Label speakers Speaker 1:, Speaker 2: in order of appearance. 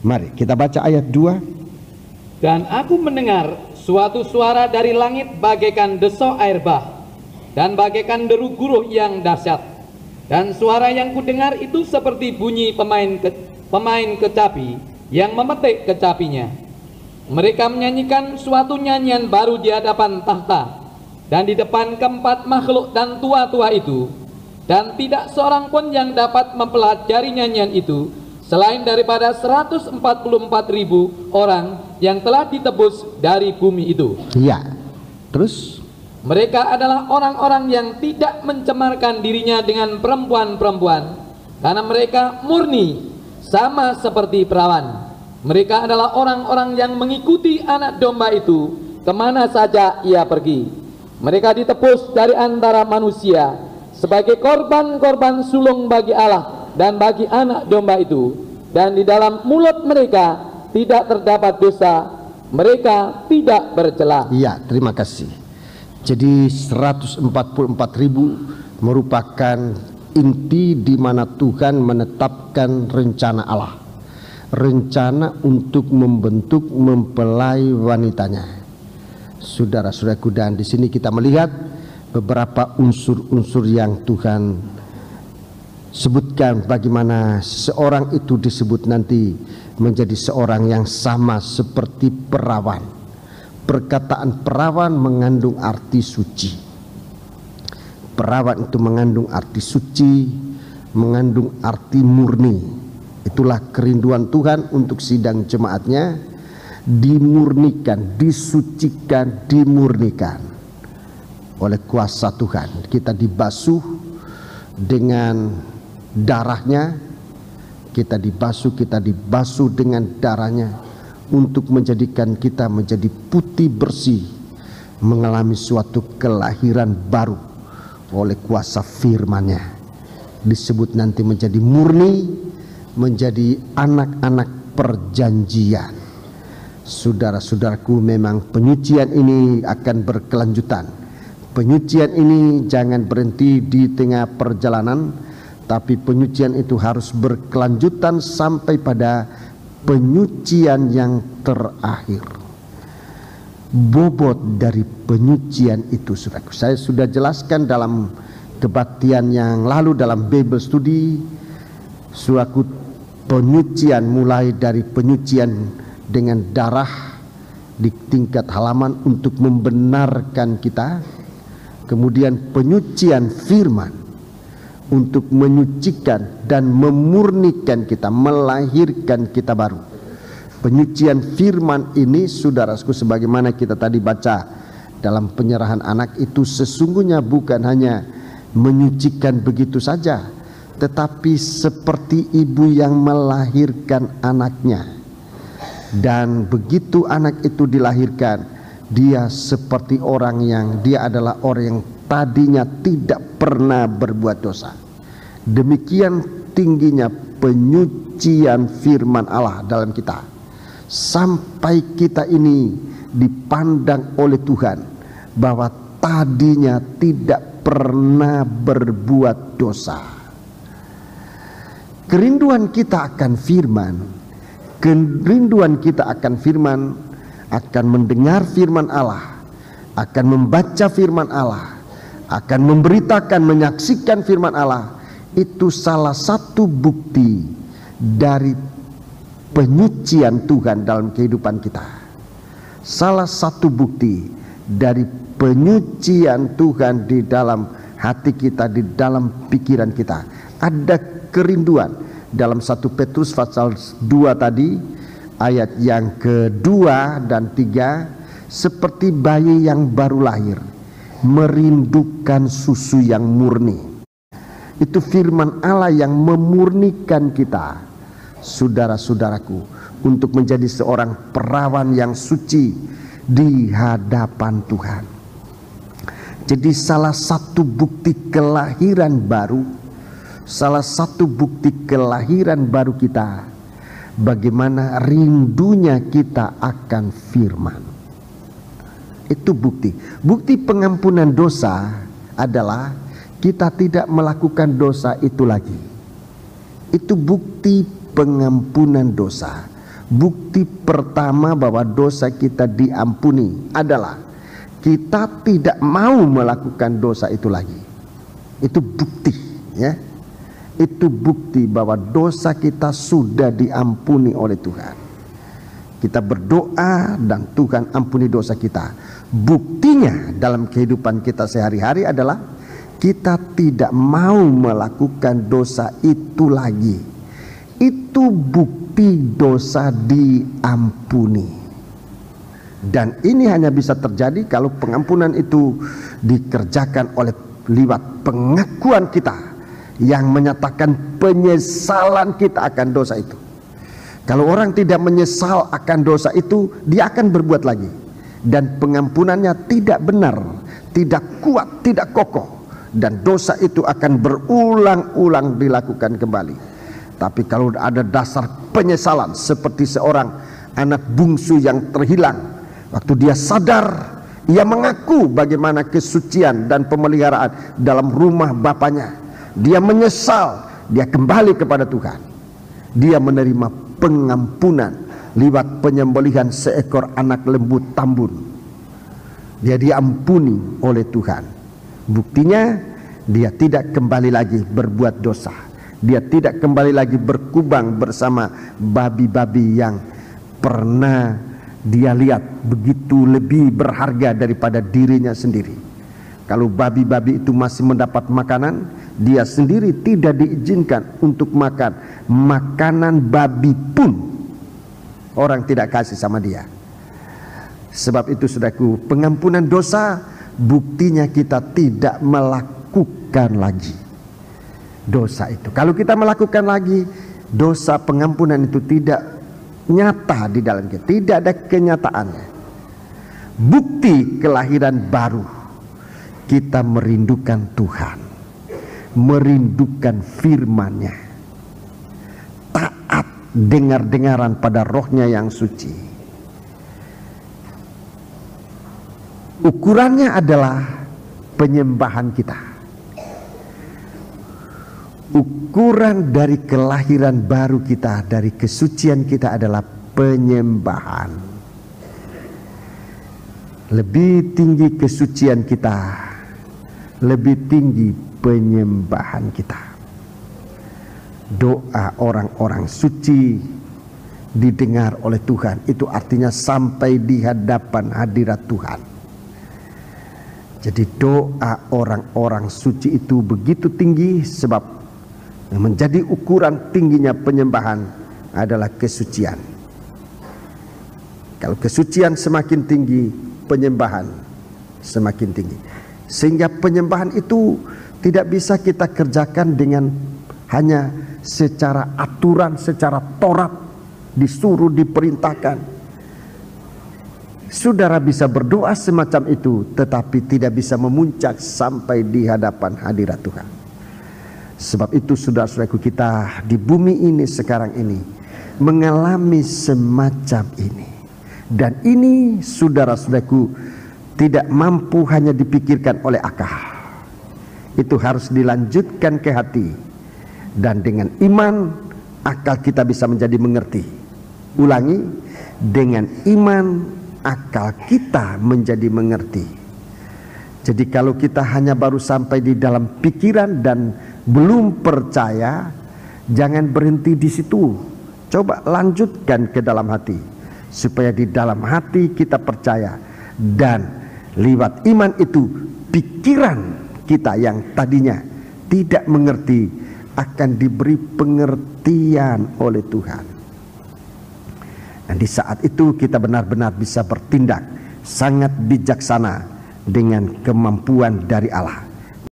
Speaker 1: Mari kita baca ayat 2.
Speaker 2: Dan aku mendengar suatu suara dari langit bagaikan desok air bah, dan bagaikan deru guruh yang dahsyat. Dan suara yang kudengar itu seperti bunyi pemain kecapi yang memetik kecapinya. Mereka menyanyikan suatu nyanyian baru di hadapan tahta dan di depan keempat makhluk dan tua-tua itu, dan tidak seorang pun yang dapat mempelajari nyanyian itu selain daripada 144.000 orang yang telah ditebus dari bumi itu.
Speaker 1: Ya, terus
Speaker 2: mereka adalah orang-orang yang tidak mencemarkan dirinya dengan perempuan-perempuan, karena mereka murni sama seperti perawan. Mereka adalah orang-orang yang mengikuti anak domba itu kemana saja ia pergi. Mereka ditebus dari antara manusia sebagai korban-korban sulung bagi Allah dan bagi anak domba itu, dan di dalam mulut mereka tidak terdapat dosa, mereka tidak bercela.
Speaker 1: Iya, terima kasih. Jadi 144.000 merupakan inti di mana Tuhan menetapkan rencana Allah, rencana untuk membentuk mempelai wanitanya. Saudara-saudaraku, dan di sini kita melihat beberapa unsur-unsur yang Tuhan sebutkan bagaimana seorang itu disebut nanti menjadi seorang yang sama seperti perawan. Perkataan perawan mengandung arti suci. Perawan itu mengandung arti suci, mengandung arti murni. Itulah kerinduan Tuhan untuk sidang jemaatnya, dimurnikan, disucikan, dimurnikan oleh kuasa Tuhan. Kita dibasuh dengan darahnya, kita dibasuh dengan darahnya, untuk menjadikan kita menjadi putih bersih, mengalami suatu kelahiran baru oleh kuasa firman-Nya. Disebut nanti menjadi murni, menjadi anak-anak perjanjian. Saudara-saudaraku, memang penyucian ini akan berkelanjutan. Penyucian ini jangan berhenti di tengah perjalanan, tapi penyucian itu harus berkelanjutan sampai pada penyucian yang terakhir. Bobot dari penyucian itu, saudaraku, saya sudah jelaskan dalam kebaktian yang lalu dalam Bible Study. Suatu penyucian mulai dari penyucian dengan darah di tingkat halaman untuk membenarkan kita, kemudian penyucian firman untuk menyucikan dan memurnikan kita, melahirkan kita baru. Penyucian firman ini, saudaraku, sebagaimana kita tadi baca dalam penyerahan anak, itu sesungguhnya bukan hanya menyucikan begitu saja, tetapi seperti ibu yang melahirkan anaknya. Dan begitu anak itu dilahirkan, dia seperti orang yang, dia adalah orang yang tadinya tidak pernah berbuat dosa. Demikian tingginya penyucian firman Allah dalam kita, sampai kita ini dipandang oleh Tuhan bahwa tadinya tidak pernah berbuat dosa. Kerinduan kita akan firman, kerinduan kita akan firman, akan mendengar firman Allah, akan membaca firman Allah, akan memberitakan, menyaksikan firman Allah, itu salah satu bukti dari penyucian Tuhan dalam kehidupan kita. Salah satu bukti dari penyucian Tuhan di dalam hati kita, di dalam pikiran kita. Ada kerinduan dalam 1 Petrus pasal 2 tadi, ayat yang kedua dan 3, seperti bayi yang baru lahir merindukan susu yang murni. Itu firman Allah yang memurnikan kita, saudara-saudaraku, untuk menjadi seorang perawan yang suci di hadapan Tuhan. Jadi salah satu bukti kelahiran baru, salah satu bukti kelahiran baru kita, bagaimana rindunya kita akan firman. Itu bukti. Bukti pengampunan dosa adalah kita tidak melakukan dosa itu lagi. Itu bukti pengampunan dosa. Bukti pertama bahwa dosa kita diampuni adalah kita tidak mau melakukan dosa itu lagi. Itu bukti, ya. Itu bukti bahwa dosa kita sudah diampuni oleh Tuhan. Kita berdoa dan Tuhan ampuni dosa kita. Buktinya dalam kehidupan kita sehari-hari adalah kita tidak mau melakukan dosa itu lagi. Itu bukti dosa diampuni. Dan ini hanya bisa terjadi kalau pengampunan itu dikerjakan oleh lewat pengakuan kita yang menyatakan penyesalan kita akan dosa itu. Kalau orang tidak menyesal akan dosa itu, dia akan berbuat lagi. Dan pengampunannya tidak benar, tidak kuat, tidak kokoh. Dan dosa itu akan berulang-ulang dilakukan kembali. Tapi kalau ada dasar penyesalan, seperti seorang anak bungsu yang terhilang, waktu dia sadar, ia mengaku bagaimana kesucian dan pemeliharaan dalam rumah bapaknya. Dia menyesal, dia kembali kepada Tuhan. Dia menerima pengampunan lewat penyembelihan seekor anak lembu tambun. Dia diampuni oleh Tuhan. Buktinya dia tidak kembali lagi berbuat dosa. Dia tidak kembali lagi berkubang bersama babi-babi yang pernah dia lihat begitu lebih berharga daripada dirinya sendiri. Kalau babi-babi itu masih mendapat makanan, dia sendiri tidak diizinkan untuk makan makanan babi pun. Orang tidak kasih sama dia. Sebab itu saudaraku, pengampunan dosa buktinya kita tidak melakukan lagi dosa itu. Kalau kita melakukan lagi dosa, pengampunan itu tidak nyata di dalam kita, tidak ada kenyataannya. Bukti kelahiran baru, kita merindukan Tuhan, merindukan firman-Nya, taat dengar-dengaran pada rohnya yang suci. Ukurannya adalah penyembahan kita. Ukuran dari kelahiran baru kita, dari kesucian kita adalah penyembahan. Lebih tinggi kesucian kita, lebih tinggi penyembahan kita. Doa orang-orang suci didengar oleh Tuhan. Itu artinya sampai di hadapan hadirat Tuhan. Jadi doa orang-orang suci itu begitu tinggi, sebab yang menjadi ukuran tingginya penyembahan adalah kesucian. Kalau kesucian semakin tinggi, penyembahan semakin tinggi. Sehingga penyembahan itu tidak bisa kita kerjakan dengan hanya secara aturan, secara Taurat, disuruh, diperintahkan. Saudara bisa berdoa semacam itu, tetapi tidak bisa memuncak sampai di hadapan hadirat Tuhan. Sebab itu saudara-saudaraku, kita di bumi ini sekarang ini mengalami semacam ini. Dan ini saudara-saudaraku tidak mampu hanya dipikirkan oleh akal. Itu harus dilanjutkan ke hati. Dan dengan iman, akal kita bisa menjadi mengerti. Ulangi, dengan iman, akal kita menjadi mengerti. Jadi kalau kita hanya baru sampai di dalam pikiran dan belum percaya, jangan berhenti di situ. Coba lanjutkan ke dalam hati, supaya di dalam hati kita percaya. Dan lewat iman itu, pikiran kita yang tadinya tidak mengerti akan diberi pengertian oleh Tuhan. Dan di saat itu kita benar-benar bisa bertindak sangat bijaksana dengan kemampuan dari Allah.